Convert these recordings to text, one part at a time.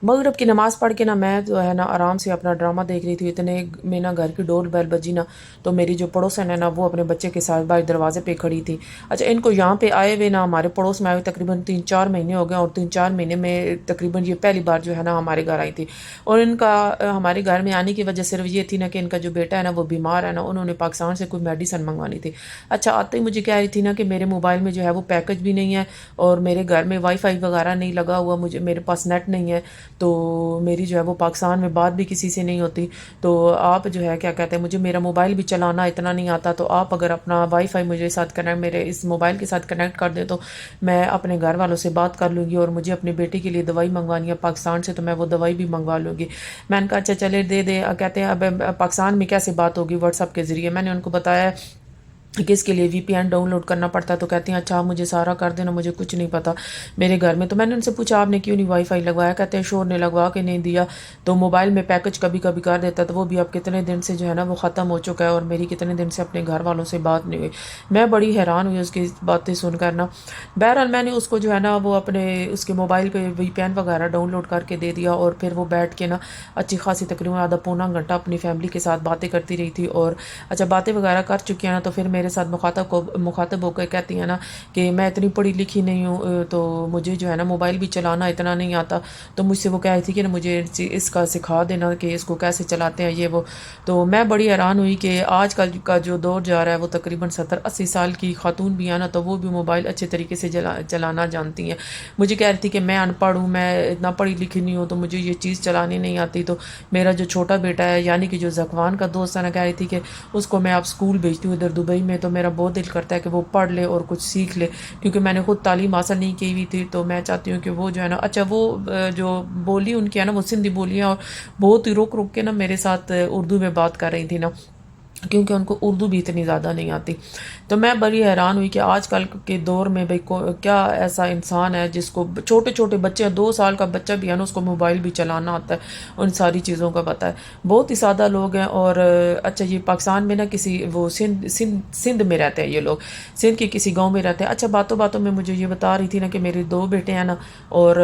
مغرب کی نماز پڑھ کے نا میں جو ہے نا آرام سے اپنا ڈرامہ دیکھ رہی تھی، اتنے میں نا گھر کی ڈور بیل بجی نا، تو میری جو پڑوسن ہے نا وہ اپنے بچے کے ساتھ باہر دروازے پہ کھڑی تھی۔ اچھا ان کو یہاں پہ آئے ہوئے نا ہمارے پڑوس میں آئے ہوئے تقریباً 3-4 مہینے ہو گئے، اور 3-4 مہینے میں تقریباً یہ پہلی بار جو ہے نا ہمارے گھر آئی تھی۔ اور ان کا ہمارے گھر میں آنے کی وجہ صرف یہ تھی نا کہ ان کا جو بیٹا ہے نا وہ بیمار ہے نا، انہوں نے پاکستان سے کوئی میڈیسن منگوانی تھی۔ اچھا آتے ہی مجھے کہہ رہی تھی نا کہ میرے موبائل میں جو ہے وہ پیکج بھی نہیں ہے، اور میرے گھر میں وائی فائی وغیرہ نہیں لگا ہوا، میرے پاس نیٹ نہیں ہے، تو میری جو ہے وہ پاکستان میں بات بھی کسی سے نہیں ہوتی، تو آپ جو ہے کیا کہتے ہیں مجھے میرا موبائل بھی چلانا اتنا نہیں آتا، تو آپ اگر اپنا وائی فائی مجھے ساتھ کنیکٹ میرے اس موبائل کے ساتھ کنیکٹ کر دیں تو میں اپنے گھر والوں سے بات کر لوں گی، اور مجھے اپنے بیٹے کے لیے دوائی منگوانی ہے پاکستان سے، تو میں وہ دوائی بھی منگوا لوں گی۔ میں نے کہا اچھا چلے دے دے، کہتے ہیں اب پاکستان میں کیسے بات ہوگی؟ واٹس ایپ کے ذریعے۔ میں نے ان کو بتایا کہ اس کے لیے وی پی این ڈاؤن لوڈ کرنا پڑتا ہے، تو کہتے ہیں اچھا آپ مجھے سارا کر دینا، مجھے کچھ نہیں پتا میرے گھر میں۔ تو میں نے ان سے پوچھا آپ نے کیوں نہیں وائی فائی لگوایا؟ کہتے ہیں شور نے لگوا کے نہیں دیا، تو موبائل میں پیکج کبھی کبھی کر دیتا، تو وہ بھی اب کتنے دن سے جو ہے نا وہ ختم ہو چکا ہے، اور میری کتنے دن سے اپنے گھر والوں سے بات نہیں ہوئی۔ میں بڑی حیران ہوئی اس کی باتیں سن کر نا۔ بہرحال میں نے اس کو جو ہے نا وہ اپنے اس کے موبائل پہ وی پی این وغیرہ ڈاؤن لوڈ کر کے دے دیا، اور پھر وہ بیٹھ کے نا اچھی خاصی تقریباً آدھا پونا گھنٹہ اپنی فیملی کے ساتھ باتیں کرتی رہی تھی۔ اور اچھا باتیں وغیرہ کر چکی ہیں نا، تو پھر میرے ساتھ مخاطب ہو کے کہتی ہیں نا کہ میں اتنی پڑھی لکھی نہیں ہوں، تو مجھے جو ہے نا موبائل بھی چلانا اتنا نہیں آتا، تو مجھ سے وہ کہہ رہی تھی کہ مجھے اس کا سکھا دینا کہ اس کو کیسے چلاتے ہیں یہ وہ۔ تو میں بڑی حیران ہوئی کہ آج کل کا جو دور جا رہا ہے وہ تقریباً 70-80 سال کی خاتون بھی ہے نا، تو وہ بھی موبائل اچھے طریقے سے چلانا جانتی ہیں۔ مجھے کہہ رہی تھی کہ میں ان پڑھ ہوں، میں اتنا پڑھی لکھی نہیں ہوں، تو مجھے یہ چیز چلانی نہیں آتی۔ تو میرا جو چھوٹا بیٹا ہے یعنی کہ جو زکوان کا دوست ہے نا، کہہ رہی تھی کہ اس کو میں اب اسکول بھیجتی ہوں ادھر دبئی میں، تو میرا بہت دل کرتا ہے کہ وہ پڑھ لے اور کچھ سیکھ لے، کیونکہ میں نے خود تعلیم حاصل نہیں کی ہوئی تھی، تو میں چاہتی ہوں کہ وہ جو ہے نا اچھا وہ جو بولی ان کی ہے نا وہ سندھی بولیاں، اور بہت ہی رک رک کے نا میرے ساتھ اردو میں بات کر رہی تھی نا، کیونکہ ان کو اردو بھی اتنی زیادہ نہیں آتی۔ تو میں بڑی حیران ہوئی کہ آج کل کے دور میں بھئی کیا ایسا انسان ہے جس کو چھوٹے چھوٹے بچے 2 سال کا بچہ بھی ہے نا اس کو موبائل بھی چلانا آتا ہے، ان ساری چیزوں کا پتہ ہے۔ بہت ہی سادہ لوگ ہیں، اور اچھا یہ پاکستان میں نا کسی وہ سندھ میں رہتے ہیں یہ لوگ، سندھ کے کسی گاؤں میں رہتے ہیں۔ اچھا باتوں باتوں میں مجھے یہ بتا رہی تھی نا کہ میرے 2 بیٹے ہیں نا، اور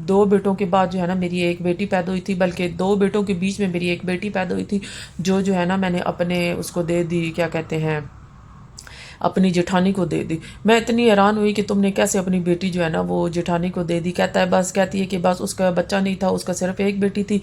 2 بیٹوں کے بعد جو ہے نا میری ایک بیٹی پیدا ہوئی تھی، بلکہ 2 بیٹوں کے بیچ میں میری ایک بیٹی پیدا ہوئی تھی، جو ہے نا میں نے اپنے اس کو دے دی، کیا کہتے ہیں اپنی جٹھانی کو دے دی۔ میں اتنی حیران ہوئی کہ تم نے کیسے اپنی بیٹی جو ہے نا وہ جٹھانی کو دے دی؟ کہتا ہے بس، کہتی ہے کہ بس اس کا بچہ نہیں تھا، اس کا صرف ایک بیٹی تھی،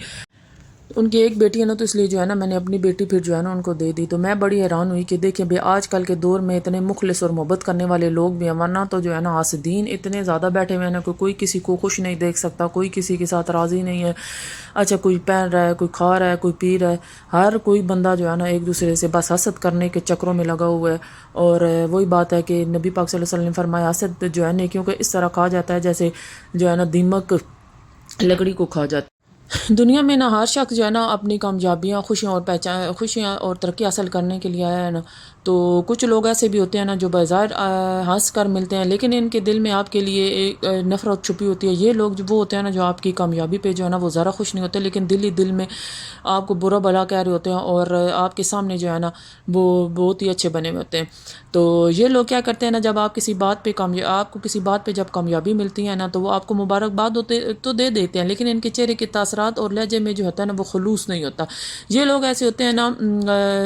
ان کی ایک بیٹی ہے نا، تو اس لیے جو ہے نا میں نے اپنی بیٹی پھر جو ہے نا ان کو دے دی۔ تو میں بڑی حیران ہوئی کہ دیکھیں بھی آج کل کے دور میں اتنے مخلص اور محبت کرنے والے لوگ بھی ہیں، ورنہ تو جو ہے نا حاسدین اتنے زیادہ بیٹھے ہوئے ہیں نا کہ کوئی کسی کو خوش نہیں دیکھ سکتا، کوئی کسی کے ساتھ راضی نہیں ہے۔ اچھا کوئی پہن رہا ہے، کوئی کھا رہا ہے، کوئی پی رہا ہے، ہر کوئی بندہ جو ہے نا ایک دوسرے سے بس حسد کرنے کے چکروں میں لگا ہوا ہے۔ اور وہی بات ہے کہ نبی پاک صلی اللہ علیہ وسلم نے فرمایا حسد جو ہے نیکیوں کے اس طرح کھا جاتا ہے جیسے جو ہے نا دیمک لکڑی کو کھا جاتا ہے۔ دنیا میں نا ہر شخص جو ہے نا اپنی کامیابیاں، خوشیاں اور ترقی حاصل کرنے کے لیے آیا ہے نا، تو کچھ لوگ ایسے بھی ہوتے ہیں نا جو بظاہر ہنس کر ملتے ہیں، لیکن ان کے دل میں آپ کے لیے ایک نفرت چھپی ہوتی ہے۔ یہ لوگ جو وہ ہوتے ہیں نا جو آپ کی کامیابی پہ جو ہے نا وہ ذرا خوش نہیں ہوتے، لیکن دل ہی دل میں آپ کو برا بھلا کہہ رہے ہوتے ہیں، اور آپ کے سامنے جو ہے نا وہ بہت ہی اچھے بنے ہوئے ہوتے ہیں۔ تو یہ لوگ کیا کرتے ہیں نا، جب آپ کسی بات پہ آپ کو کسی بات پہ جب کامیابی ملتی ہے نا، تو وہ آپ کو مبارکباد تو دے دیتے ہیں، لیکن ان کے چہرے کے تاثرات اور لہجے میں جو ہوتا ہے نا وہ خلوص نہیں ہوتا۔ یہ لوگ ایسے ہوتے ہیں نا،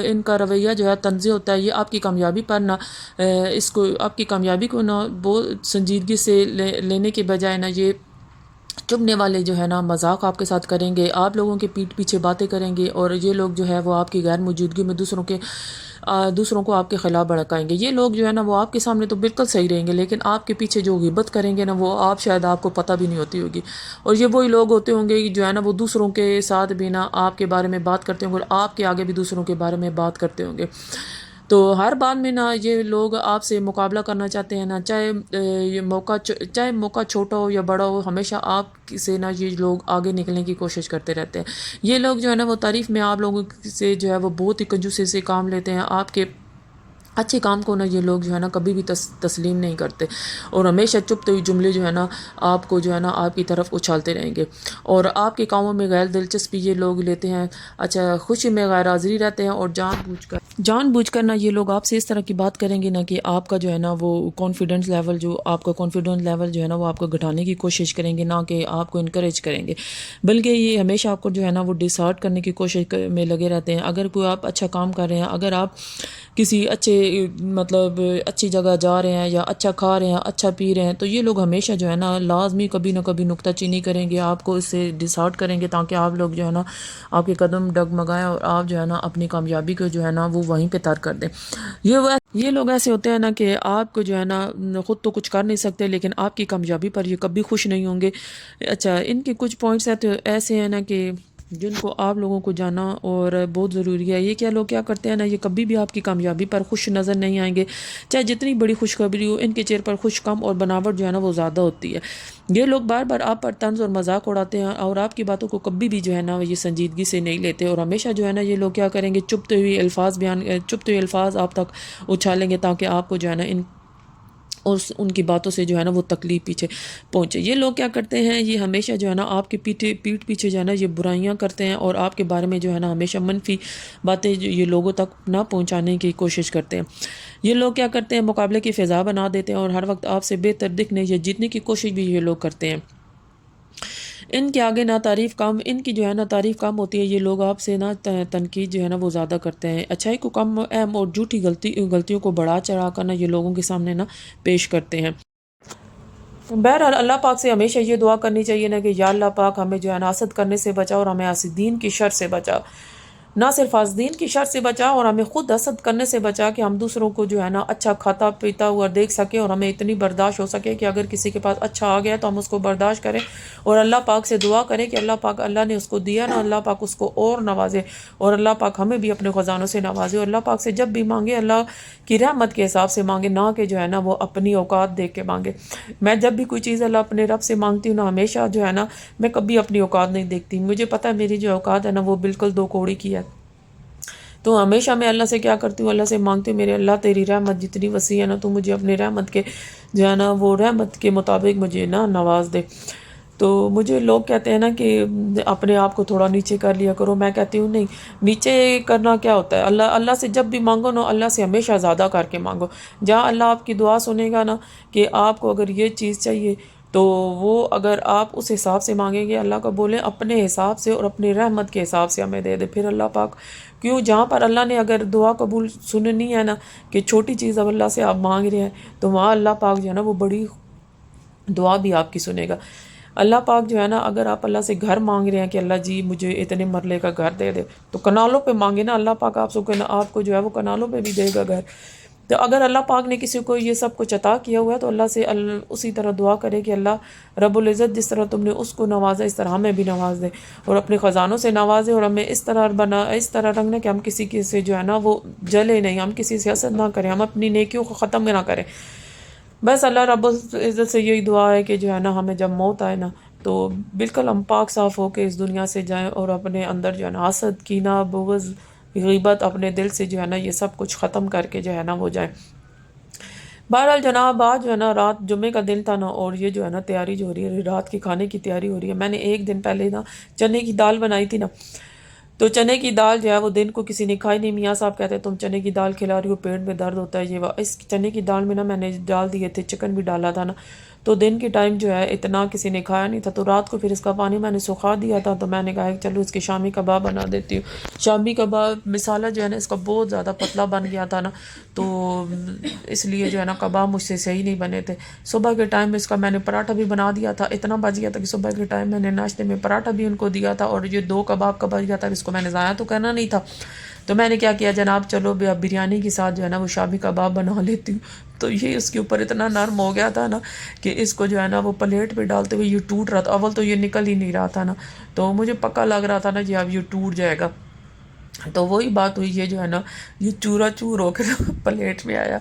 ان کا رویہ جو ہے طنزی ہوتا ہے، یہ آپ کی کامیابی پر نا آپ کی کامیابی کو نا بہت سنجیدگی سے لینے کے بجائے نا یہ چبھنے والے جو ہے نا مذاق آپ کے ساتھ کریں گے، آپ لوگوں کے پیٹھ پیچھے باتیں کریں گے، اور یہ لوگ جو ہے وہ آپ کی غیر موجودگی میں دوسروں کو آپ کے خلاف بھڑکائیں گے۔ یہ لوگ جو ہے نا وہ آپ کے سامنے تو بالکل صحیح رہیں گے، لیکن آپ کے پیچھے جو غیبت کریں گے نا وہ شاید آپ کو پتہ بھی نہیں ہوتی ہوگی۔ اور یہ وہی لوگ ہوتے ہوں گے جو ہے نا وہ دوسروں کے ساتھ بھی نا آپ کے بارے میں بات کرتے ہوں گے، اور آپ کے آگے بھی دوسروں کے بارے میں بات کرتے ہوں گے۔ تو ہر بات میں نا یہ لوگ آپ سے مقابلہ کرنا چاہتے ہیں نا، چاہے موقع چھوٹا ہو یا بڑا ہو، ہمیشہ آپ سے نا یہ لوگ آگے نکلنے کی کوشش کرتے رہتے ہیں۔ یہ لوگ جو ہے نا وہ تعریف میں آپ لوگوں سے جو ہے وہ بہت ہی کنجوسی سے کام لیتے ہیں، آپ کے اچھے کام کو نا یہ لوگ جو ہے نا کبھی بھی تسلیم نہیں کرتے، اور ہمیشہ چپتے ہوئے جملے جو ہے نا آپ کو جو ہے نا آپ کی طرف اچھالتے رہیں گے، اور آپ کے کاموں میں غیر دلچسپی یہ لوگ لیتے ہیں۔ اچھا خوشی میں غیر حاضری رہتے ہیں، اور جان بوجھ کر جان بوجھ کر نہ یہ لوگ آپ سے اس طرح کی بات کریں گے نا کہ آپ کا جو ہے نا وہ کانفیڈنس لیول جو ہے نا وہ آپ کو گھٹانے کی کوشش کریں گے، نہ کہ آپ کو انکریج کریں گے، بلکہ یہ ہمیشہ آپ کو جو ہے نا وہ ڈسہارٹ کرنے کی کوشش میں لگے رہتے ہیں۔ اگر کوئی آپ اچھا کام کر رہے ہیں، اگر آپ کسی اچھی جگہ جا رہے ہیں یا اچھا کھا رہے ہیں، اچھا پی رہے ہیں، تو یہ لوگ ہمیشہ جو ہے نا لازمی کبھی نہ کبھی نکتہ چینی کریں گے، آپ کو اس سے ڈسہارٹ کریں گے، تاکہ آپ لوگ جو ہے نا آپ کے قدم ڈگمگائیں اور آپ جو ہے نا اپنی کامیابی کو جو ہے نا وہ وہیں پہ ترک کر دیں۔ یہ لوگ ایسے ہوتے ہیں نا کہ آپ کو جو ہے نا خود تو کچھ کر نہیں سکتے، لیکن آپ کی کامیابی پر یہ کبھی خوش نہیں ہوں گے۔ اچھا، ان کے کچھ پوائنٹس ایسے ہیں نا کہ جن کو آپ لوگوں کو جانا اور بہت ضروری ہے۔ یہ کیا لوگ کیا کرتے ہیں نا، یہ کبھی بھی آپ کی کامیابی پر خوش نظر نہیں آئیں گے، چاہے جتنی بڑی خوشخبری ہو، ان کے چہرے پر خوش کم اور بناوٹ جو ہے نا وہ زیادہ ہوتی ہے۔ یہ لوگ بار بار آپ پر طنز اور مذاق اڑاتے ہیں اور آپ کی باتوں کو کبھی بھی جو ہے نا یہ سنجیدگی سے نہیں لیتے، اور ہمیشہ جو ہے نا یہ لوگ کیا کریں گے، چپتے ہوئے الفاظ آپ تک اچھالیں گے، تاکہ آپ کو جو ہے نا ان کی باتوں سے جو ہے نا وہ تکلیف پیچھے پہنچے۔ یہ لوگ کیا کرتے ہیں، یہ ہمیشہ جو ہے نا آپ کی پیٹھ پیچھے جو ہے نا یہ برائیاں کرتے ہیں، اور آپ کے بارے میں جو ہے نا ہمیشہ منفی باتیں یہ لوگوں تک نہ پہنچانے کی کوشش کرتے ہیں۔ یہ لوگ کیا کرتے ہیں، مقابلے کی فضا بنا دیتے ہیں، اور ہر وقت آپ سے بہتر دکھنے یا جیتنے کی کوشش بھی یہ لوگ کرتے ہیں۔ ان کے آگے ان کی جو ہے نا تعریف کم ہوتی ہے۔ یہ لوگ آپ سے نا تنقید جو ہے نا وہ زیادہ کرتے ہیں، اچھائی کو کم اہم اور جھوٹی غلطیوں کو بڑھا چڑھا کر نا یہ لوگوں کے سامنے نا پیش کرتے ہیں۔ بہرحال اللہ پاک سے ہمیشہ یہ دعا کرنی چاہیے نا کہ یا اللہ پاک ہمیں جو ہے نا حسد کرنے سے بچا، اور ہمیں حاسدین کی شر سے بچا۔ نہ صرف حاسدین کی شر سے بچا، اور ہمیں خود حسد کرنے سے بچا کہ ہم دوسروں کو جو ہے نا اچھا کھاتا پیتا ہوا دیکھ سکیں، اور ہمیں اتنی برداشت ہو سکے کہ اگر کسی کے پاس اچھا آ گیا تو ہم اس کو برداشت کریں، اور اللہ پاک سے دعا کریں کہ اللہ نے اس کو دیا نا، اللہ پاک اس کو اور نوازے، اور اللہ پاک ہمیں بھی اپنے خزانوں سے نوازے۔ اور اللہ پاک سے جب بھی مانگے اللہ کی رحمت کے حساب سے مانگے، نہ کہ جو ہے نا وہ اپنی اوقات دیکھ کے مانگے۔ میں جب بھی کوئی چیز اللہ اپنے رب سے مانگتی ہوں نا، ہمیشہ جو ہے نا میں کبھی اپنی اوقات نہیں دیکھتی، مجھے پتہ ہے میری جو اوقات ہے نا وہ بالکل دو کوڑی کی ہے۔ تو ہمیشہ میں اللہ سے کیا کرتی ہوں، اللہ سے مانگتی ہوں، میرے اللہ تیری رحمت جتنی وسیع ہے نا، تو مجھے اپنی رحمت کے جو ہے نا وہ رحمت کے مطابق مجھے نا نواز دے۔ تو مجھے لوگ کہتے ہیں نا کہ اپنے آپ کو تھوڑا نیچے کر لیا کرو، میں کہتی ہوں نہیں، نیچے کرنا کیا ہوتا ہے، اللہ سے جب بھی مانگو نا، اللہ سے ہمیشہ زیادہ کر کے مانگو۔ جہاں اللہ آپ کی دعا سنے گا نا کہ آپ کو اگر یہ چیز چاہیے، تو وہ اگر آپ اس حساب سے مانگیں گے، اللہ کو بولیں اپنے حساب سے اور اپنی رحمت کے حساب سے ہمیں دے دے، پھر اللہ پاک جہاں پر اللہ نے اگر دعا قبول سننی ہے نا، کہ چھوٹی چیز اب اللہ سے آپ مانگ رہے ہیں، تو وہاں اللہ پاک جو ہے نا وہ بڑی دعا بھی آپ کی سنے گا۔ اللہ پاک جو ہے نا، اگر آپ اللہ سے گھر مانگ رہے ہیں کہ اللہ جی مجھے اتنے مرلے کا گھر دے دے، تو کنالوں پہ مانگے نا، اللہ پاک آپ کو جو ہے وہ کنالوں پہ بھی دے گا گھر۔ تو اگر اللہ پاک نے کسی کو یہ سب کچھ عطا کیا ہوا ہے، تو اللہ سے اسی طرح دعا کرے کہ اللہ رب العزت جس طرح تم نے اس کو نوازا، اس طرح ہمیں بھی نواز دے، اور اپنے خزانوں سے نوازے، اور ہمیں اس طرح رنگنا کہ ہم کسی سے جو ہے نا وہ جلے نہیں، ہم کسی سے حسد نہ کریں، ہم اپنی نیکیوں کو ختم نہ کریں۔ بس اللہ رب العزت سے یہی دعا ہے کہ جو ہے نا ہمیں جب موت آئے نا، تو بالکل ہم پاک صاف ہو کے اس دنیا سے جائیں، اور اپنے اندر جو ہے نا حسد، کینہ، بغض، غیبت اپنے دل سے جو ہے نا یہ سب کچھ ختم کر کے جو ہے نا وہ جائیں۔ بہرحال جناب، آج جو ہے نا رات جمعے کا دن تھا نا، اور یہ جو ہے نا تیاری جو ہو رہی ہے، رات کے کھانے کی تیاری ہو رہی ہے۔ میں نے ایک دن پہلے نا چنے کی دال بنائی تھی نا، تو چنے کی دال جو ہے وہ دن کو کسی نے کھائی نہیں، میاں صاحب کہتے تم چنے کی دال کھلا رہی ہو، پیٹ میں درد ہوتا ہے یہ اس چنے کی دال میں نا میں نے ڈال دیے تھے، چکن بھی ڈالا تھا نا، تو دن کے ٹائم جو ہے اتنا کسی نے کھایا نہیں تھا، تو رات کو پھر اس کا پانی میں نے سکھا دیا تھا، تو میں نے کہا کہ چلو اس کے شامی کباب بنا دیتی ہوں۔ شامی کباب مسالہ جو ہے نا اس کا بہت زیادہ پتلا بن گیا تھا نا، تو اس لیے جو ہے نا کباب مجھ سے صحیح نہیں بنے تھے۔ صبح کے ٹائم میں اس کا میں نے پراٹھا بھی بنا دیا تھا، اتنا بچ گیا تھا کہ صبح کے ٹائم میں نے ناشتے میں پراٹھا بھی ان کو دیا تھا، اور یہ 2 کباب کا بچ گیا تھا، اس کو میں نے ضائع تو کرنا نہیں تھا، تو میں نے کیا کیا جناب، چلو اب بریانی کے ساتھ جو ہے نا وہ شامی کباب بنا لیتی ہوں۔ تو یہ اس کے اوپر اتنا نرم ہو گیا تھا نا کہ اس کو جو ہے نا وہ پلیٹ پہ ڈالتے ہوئے یہ ٹوٹ رہا تھا، اول تو یہ نکل ہی نہیں رہا تھا نا، تو مجھے پکا لگ رہا تھا نا کہ اب یہ ٹوٹ جائے گا۔ تو وہی بات ہوئی، یہ جو ہے نا یہ چورا چور ہو کے پلیٹ میں آیا۔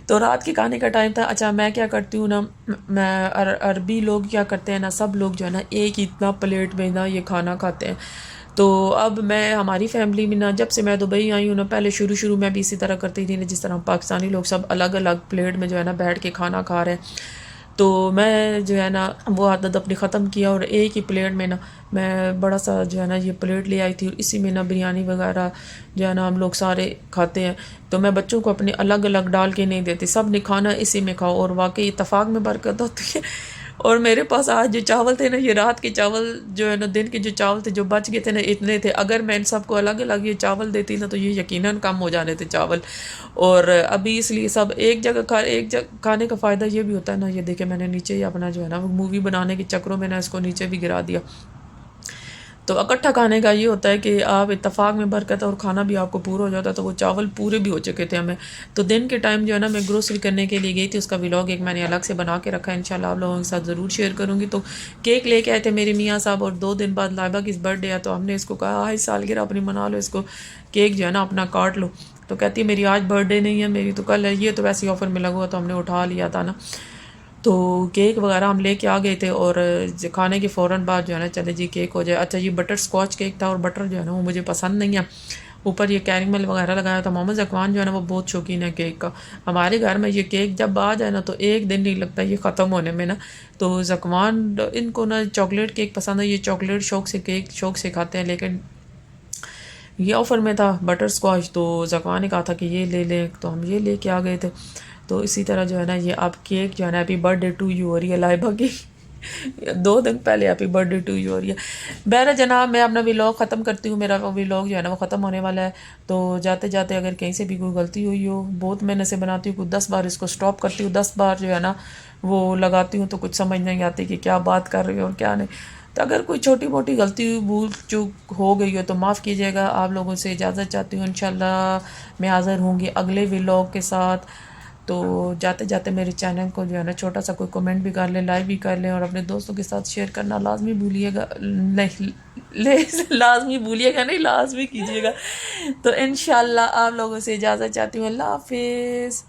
تو رات کے کھانے کا ٹائم تھا۔ اچھا میں کیا کرتی ہوں نا، میں عربی لوگ کیا کرتے ہیں نا، سب لوگ جو ہے نا ایک ہی اتنا پلیٹ میں نا یہ کھانا کھاتے ہیں۔ تو اب میں ہماری فیملی میں نا، جب سے میں دبئی آئی ہوں نا، پہلے شروع میں بھی اسی طرح کرتی تھی نا، جس طرح پاکستانی لوگ سب الگ الگ پلیٹ میں جو ہے نا بیٹھ کے کھانا کھا رہے ہیں۔ تو میں جو ہے نا وہ عادت اپنی ختم کیا، اور ایک ہی پلیٹ میں نا میں بڑا سا جو ہے نا یہ پلیٹ لے آئی تھی، اور اسی میں نا بریانی وغیرہ جو ہے نا ہم لوگ سارے کھاتے ہیں. تو میں بچوں کو اپنے الگ الگ ڈال کے نہیں دیتی، سب نے کھانا اسی میں کھاؤ، اور واقعی اتفاق میں برکت ہوتی ہے. اور میرے پاس آج جو چاول تھے نا، یہ رات کے چاول جو ہے نا، دن کے جو چاول تھے جو بچ گئے تھے نا، اتنے تھے. اگر میں ان سب کو الگ الگ یہ چاول دیتی نا تو یہ یقیناً کم ہو جانے تھے چاول. اور ابھی اس لیے سب ایک جگہ کھانے کا فائدہ یہ بھی ہوتا ہے نا. یہ دیکھیں میں نے نیچے ہی اپنا جو ہے نا مووی بنانے کے چکروں میں نا اس کو نیچے بھی گرا دیا. تو اکٹھا کھانے کا یہ ہوتا ہے کہ آپ اتفاق میں برکت ہے اور کھانا بھی آپ کو پورا ہو جاتا ہے. تو وہ چاول پورے بھی ہو چکے تھے ہمیں. تو دن کے ٹائم جو ہے نا میں گروسری کرنے کے لیے گئی تھی، اس کا ولاگ ایک میں نے الگ سے بنا کے رکھا ہے، انشاءاللہ آپ لوگوں کے ساتھ ضرور شیئر کروں گی. تو کیک لے کے آئے تھے میرے میاں صاحب، اور 2 دن بعد لائبہ کی برتھ ڈے ہے، تو ہم نے اس کو کہا آج سالگرہ اپنی منا لو، اس کو کیک جو ہے نا اپنا کاٹ لو. تو کہتی ہے میری آج برتھ ڈے نہیں ہے، میری تو کل ہے. یہ تو ویسے آفر میں لگا ہوا تو ہم نے اٹھا لیا تھا نا. تو کیک وغیرہ ہم لے کے آ گئے تھے، اور کھانے کے فوراً بعد جو ہے نا چلے جی کیک ہو جائے. اچھا یہ بٹر اسکاچ کیک تھا، اور بٹر جو ہے نا وہ مجھے پسند نہیں ہے. اوپر یہ کیرمل وغیرہ لگایا تھا. محمد ذکوان جو ہے نا وہ بہت شوقین ہے کیک کا. ہمارے گھر میں یہ کیک جب آ جائے نا تو ایک دن نہیں لگتا یہ ختم ہونے میں نا. تو ذکوان ان کو نا چاکلیٹ کیک پسند ہے، یہ چاکلیٹ شوق سے کھاتے ہیں. لیکن یہ آفر میں تھا بٹر اسکاچ، تو ذکوان نے کہا تھا کہ یہ لے لیں، تو ہم یہ لے کے آ گئے تھے. تو اسی طرح جو ہے نا یہ اب کیک جو ہے نا happy birthday to you ہو رہی ہے لائبہ کی. 2 دن پہلے happy birthday to you ہو رہی ہے. بہرحال جناب میں اپنا ولاگ ختم کرتی ہوں. میرا ولاگ جو ہے نا وہ ختم ہونے والا ہے. تو جاتے جاتے اگر کہیں سے بھی کوئی غلطی ہوئی ہو، بہت محنت سے بناتی ہوں، 10 بار اس کو سٹاپ کرتی ہوں، 10 بار جو ہے نا وہ لگاتی ہوں، تو کچھ سمجھ نہیں آتی کہ کیا بات کر رہی ہوں اور کیا نہیں. تو اگر کوئی چھوٹی موٹی غلطی بھول چوک ہو گئی ہو تو معاف کیجیے گا. آپ لوگوں سے اجازت چاہتی ہوں. انشاءاللہ میں حاضر ہوں گی اگلے ولاگ کے ساتھ. تو جاتے جاتے میرے چینل کو جو ہے نا چھوٹا سا کوئی کمنٹ بھی کر لیں، لائک بھی کر لیں، اور اپنے دوستوں کے ساتھ شیئر کرنا لازمی بھولیے گا نہیں، لازمی بھولیے گا نہیں، لازمی کیجیے گا. تو انشاءاللہ آپ لوگوں سے اجازت چاہتی ہوں. اللہ حافظ.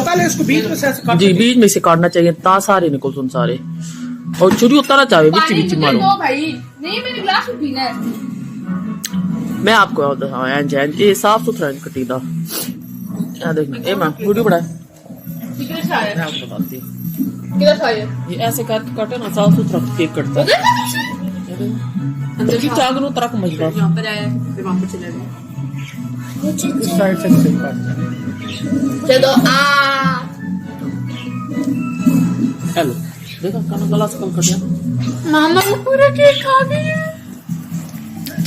پہلے اس کو بیچ میں سے ایسے جی بیچ میں سے کاٹنا چاہیے تا سارے نکل سن سارے، اور چھری اتارنا چاہیے بچی بچی مارو. میں آپ کو یہ صاف ستھرا کٹی دا دیکھنا میم ویڈیو بڑھائے. میں آپ کو بتاتی ہوں یہ ایسے کر کے کٹے نا صاف ستھرا کیک کٹتا ہے. چاگ نو ترک مجھے اس سائڈ سے صحیح کاٹنا. چلو ہیلو دیکھا کھانا گلاس کل کٹیا. ماما وہ پورا کیک کھا گئی ہے.